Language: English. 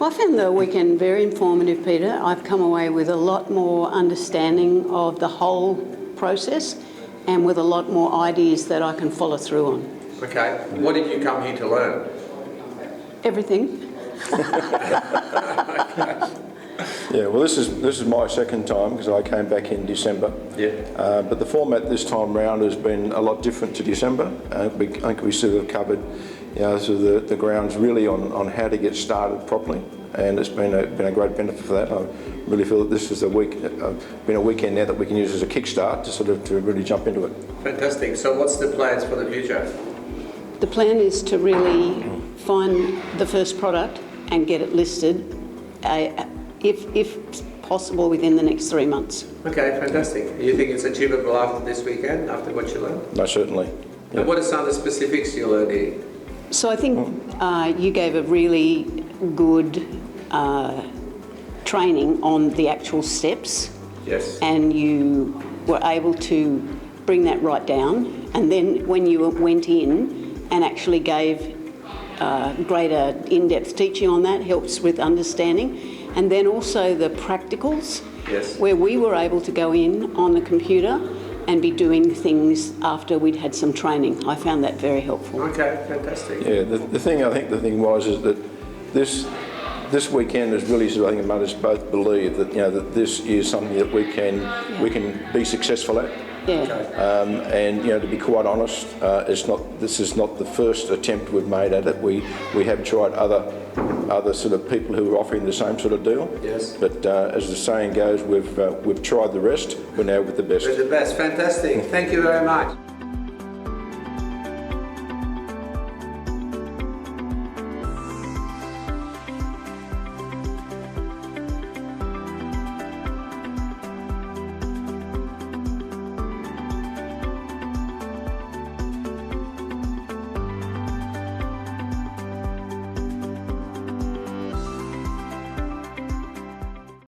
Well, I found the weekend very informative, Peter. I've come away with a lot more understanding of the whole process and with a lot more ideas that I can follow through on. Okay. What did you come here to learn? Everything. Yeah, well, this is my second time because I came back in December. Yeah. But the format this time round has been a lot different to December. I think we sort of covered, sort of the grounds really on how to get started properly, and it's been a great benefit for that. I really feel that this is been a weekend now that we can use as a kickstart to really jump into it. Fantastic. So, what's the plans for the future? The plan is to really find the first product and get it listed, if possible, within the next 3 months. Okay, fantastic. You think it's achievable after this weekend, after what you learned? No, certainly. Yeah. And what are some of the specifics you learned here? So I think you gave a really good training on the actual steps. Yes. And you were able to bring that right down. And then when you went in and actually gave greater in-depth teaching on that, helps with understanding. And then also the practicals, yes, where we were able to go in on the computer and be doing things after we'd had some training. I found that very helpful. Okay, fantastic. Yeah, the thing was is that this weekend has really sort of, I think, made us both believe that that this is something that we can be successful at. Yeah. Okay. And to be quite honest, this is not the first attempt we've made at it. We have tried other sort of people who are offering the same sort of deal. Yes. But as the saying goes, we've tried the rest. We're now with the best. We're the best. Fantastic. Thank you very much.